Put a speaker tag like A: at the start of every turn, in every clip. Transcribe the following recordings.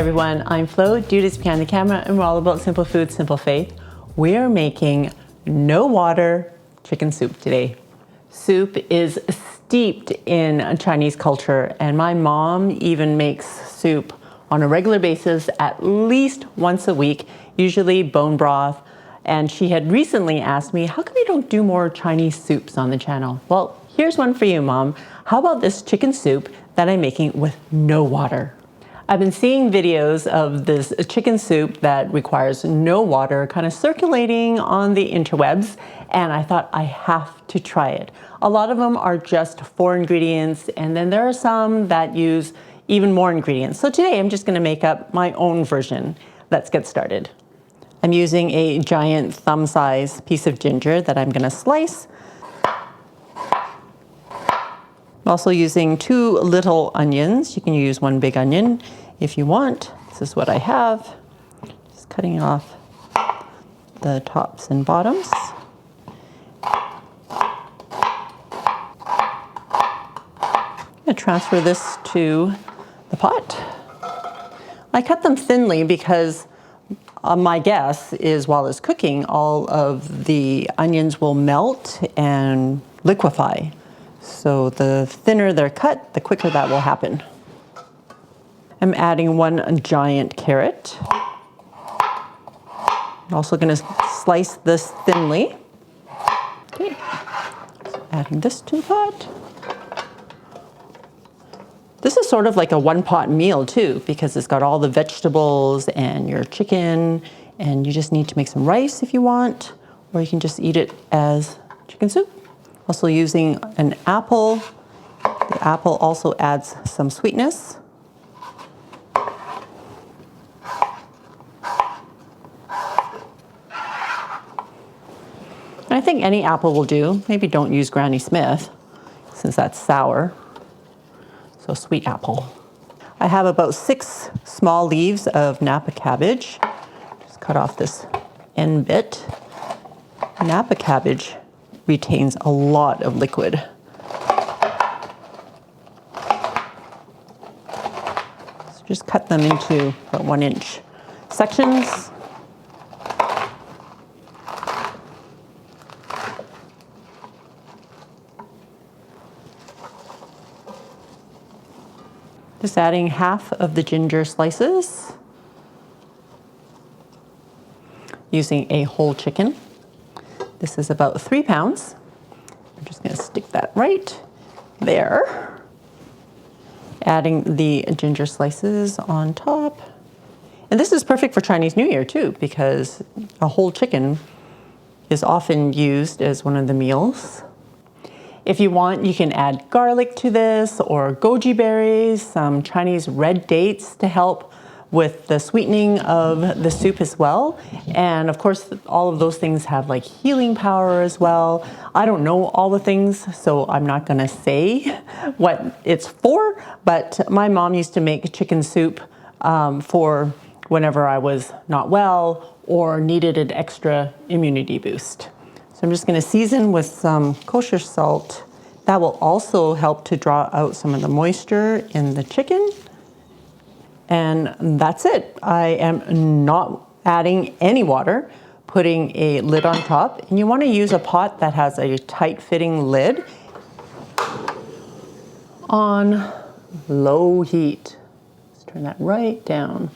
A: everyone, I'm Flo, Duda's behind the camera, and we're all about simple food, simple faith. We are making no water chicken soup today. Soup is steeped in Chinese culture, and my mom even makes soup on a regular basis at least once a week, usually bone broth. And she had recently asked me, how come you don't do more Chinese soups on the channel? Well, here's one for you, Mom. How about this chicken soup that I'm making with no water? I've been seeing videos of this chicken soup that requires no water kind of circulating on the interwebs, and I thought I have to try it. A lot of them are just 4 ingredients, and then there are some that use even more ingredients. So today I'm just going to make up my own version. Let's get started. I'm using a giant thumb-size piece of ginger that I'm going to slice. I'm also using 2 little onions. You can use 1 big onion if you want. This is what I have. Just cutting off the tops and bottoms. I'm going to transfer this to the pot. I cut them thinly because my guess is while it's cooking, all of the onions will melt and liquefy. So the thinner they're cut, the quicker that will happen. I'm adding 1 giant carrot. I'm also going to slice this thinly. Okay. So adding this to the pot. This is sort of like a one-pot meal too, because it's got all the vegetables and your chicken, and you just need to make some rice if you want, or you can just eat it as chicken soup. Also using an apple. The apple also adds some sweetness. And I think any apple will do. Maybe don't use Granny Smith, since that's sour. So sweet apple. I have about 6 small leaves of Napa cabbage. Just cut off this end bit. Napa cabbage retains a lot of liquid. So just cut them into about 1-inch sections. Just adding half of the ginger slices. Using a whole chicken. This is about 3 pounds. I'm just going to stick that right there. Adding the ginger slices on top. And this is perfect for Chinese New Year too, because a whole chicken is often used as one of the meals. If you want, you can add garlic to this, or goji berries, some Chinese red dates to help with the sweetening of the soup as well. And of course, all of those things have like healing power as well. I don't know all the things, so I'm not gonna say what it's for, but my mom used to make chicken soup for whenever I was not well or needed an extra immunity boost. So I'm just going to season with some kosher salt. That will also help to draw out some of the moisture in the chicken. And that's it. I am not adding any water, putting a lid on top. And you want to use a pot that has a tight-fitting lid on low heat. Let's turn that right down.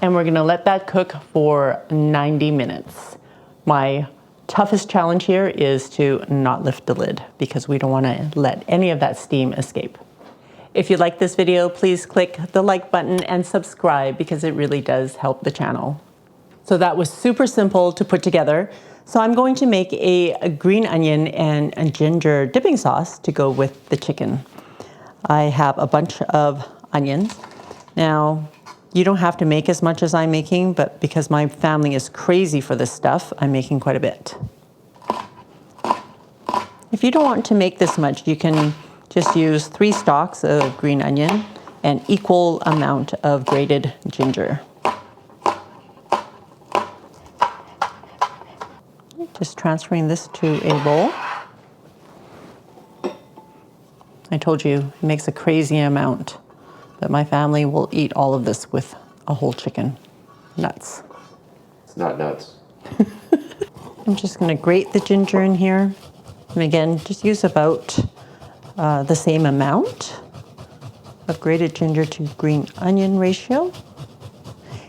A: And we're going to let that cook for 90 minutes. My toughest challenge here is to not lift the lid because we don't want to let any of that steam escape. If you like this video, please click the like button and subscribe because it really does help the channel. So that was super simple to put together. So I'm going to make a green onion and a ginger dipping sauce to go with the chicken. I have a bunch of onions. Now, you don't have to make as much as I'm making, but because my family is crazy for this stuff, I'm making quite a bit. If you don't want to make this much, you can just use 3 stalks of green onion and equal amount of grated ginger. Just transferring this to a bowl. I told you, it makes a crazy amount, but my family will eat all of this with a whole chicken. Nuts.
B: It's not nuts.
A: I'm just gonna grate the ginger in here. And again, just use about the same amount of grated ginger to green onion ratio.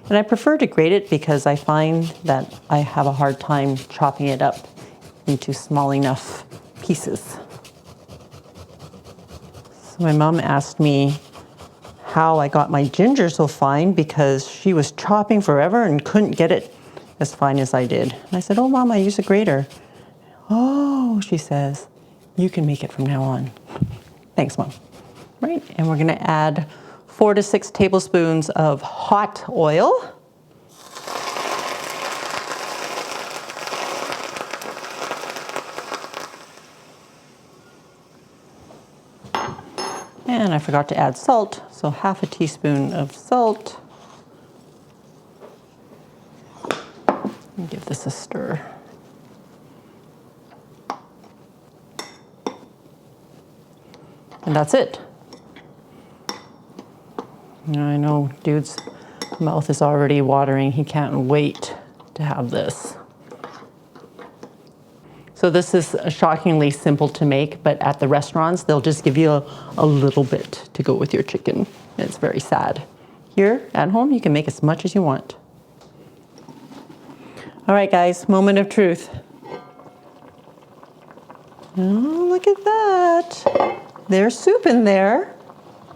A: And I prefer to grate it because I find that I have a hard time chopping it up into small enough pieces. So my mom asked me how I got my ginger so fine because she was chopping forever and couldn't get it as fine as I did. And I said, oh, Mom, I use a grater. Oh, she says, you can make it from now on. Thanks, Mom. Right, and we're gonna add 4 to 6 tablespoons of hot oil. And I forgot to add salt, so half a teaspoon of salt. And give this a stir. And that's it. I know dude's mouth is already watering. He can't wait to have this. So this is shockingly simple to make, but at the restaurants, they'll just give you a little bit to go with your chicken. And it's very sad. Here at home, you can make as much as you want. All right, guys, moment of truth. Oh, look at that. There's soup in there.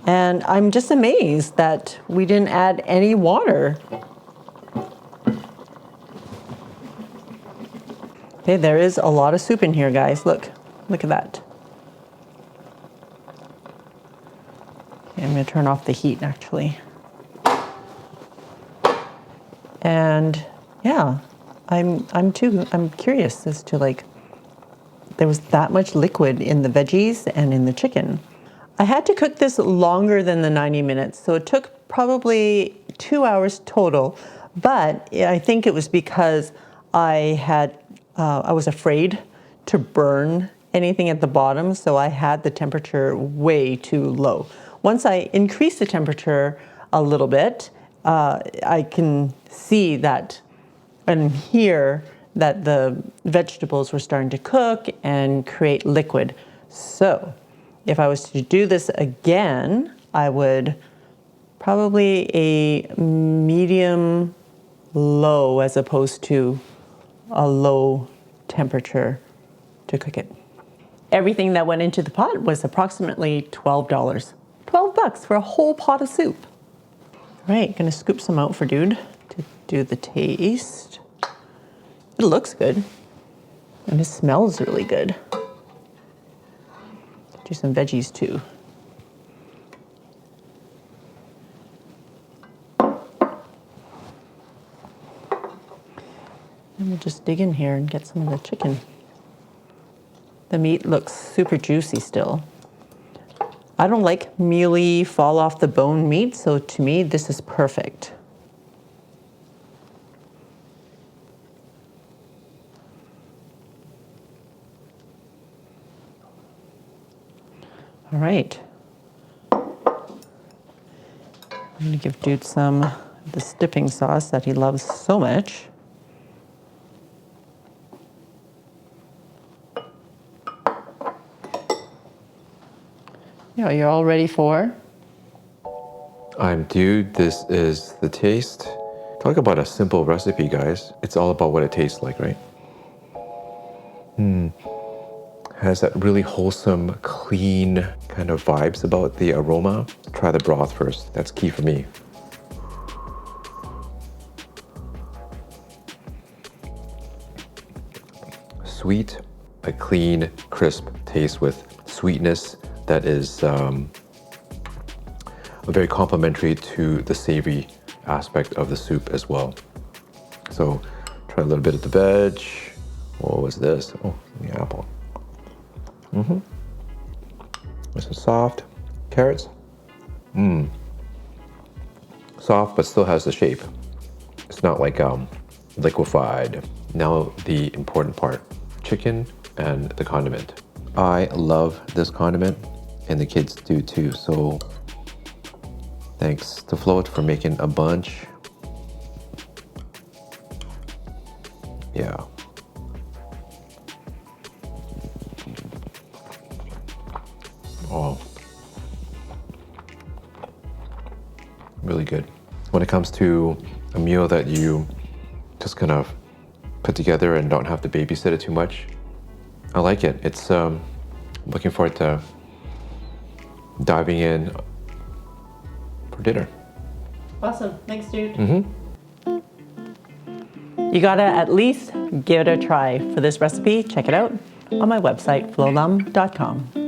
A: And I'm just amazed that we didn't add any water. Okay, there is a lot of soup in here, guys. Look at that. Okay, I'm gonna turn off the heat, actually. And yeah, I'm curious as to, like, there was that much liquid in the veggies and in the chicken. I had to cook this longer than the 90 minutes, so it took probably 2 hours total, but I think it was because I was afraid to burn anything at the bottom, so I had the temperature way too low. Once I increased the temperature a little bit, I can see that and hear that the vegetables were starting to cook and create liquid. So if I was to do this again, I would probably a medium low as opposed to a low temperature to cook it. Everything that went into the pot was approximately $12. 12 bucks for a whole pot of soup. All right, gonna scoop some out for dude to do the taste. It looks good, and it smells really good. Do some veggies too. And we'll just dig in here and get some of the chicken. The meat looks super juicy still. I don't like mealy, fall off the bone meat, so to me, this is perfect. All right. I'm gonna give dude some of this dipping sauce that he loves so much. Yeah, you're all ready for?
B: I'm Dude. This is the taste. Talk about a simple recipe, guys. It's all about what it tastes like, right? Has that really wholesome, clean kind of vibes about the aroma. Try the broth first. That's key for me. Sweet, a clean, crisp taste with sweetness that is very complementary to the savory aspect of the soup as well. So try a little bit of the veg. What was this? Oh, the apple. This is soft. Carrots. Soft, but still has the shape. It's not like liquefied. Now the important part, chicken and the condiment. I love this condiment, and the kids do too, so thank thanks to Float for making a bunch. Yeah. Oh, really good. When it comes to a meal that you just kind of put together and don't have to babysit it too much, I like it. It's looking forward to diving in for dinner.
A: Awesome. Thanks, dude. You gotta at least give it a try. For this recipe, check it out on my website, FLO'S.com.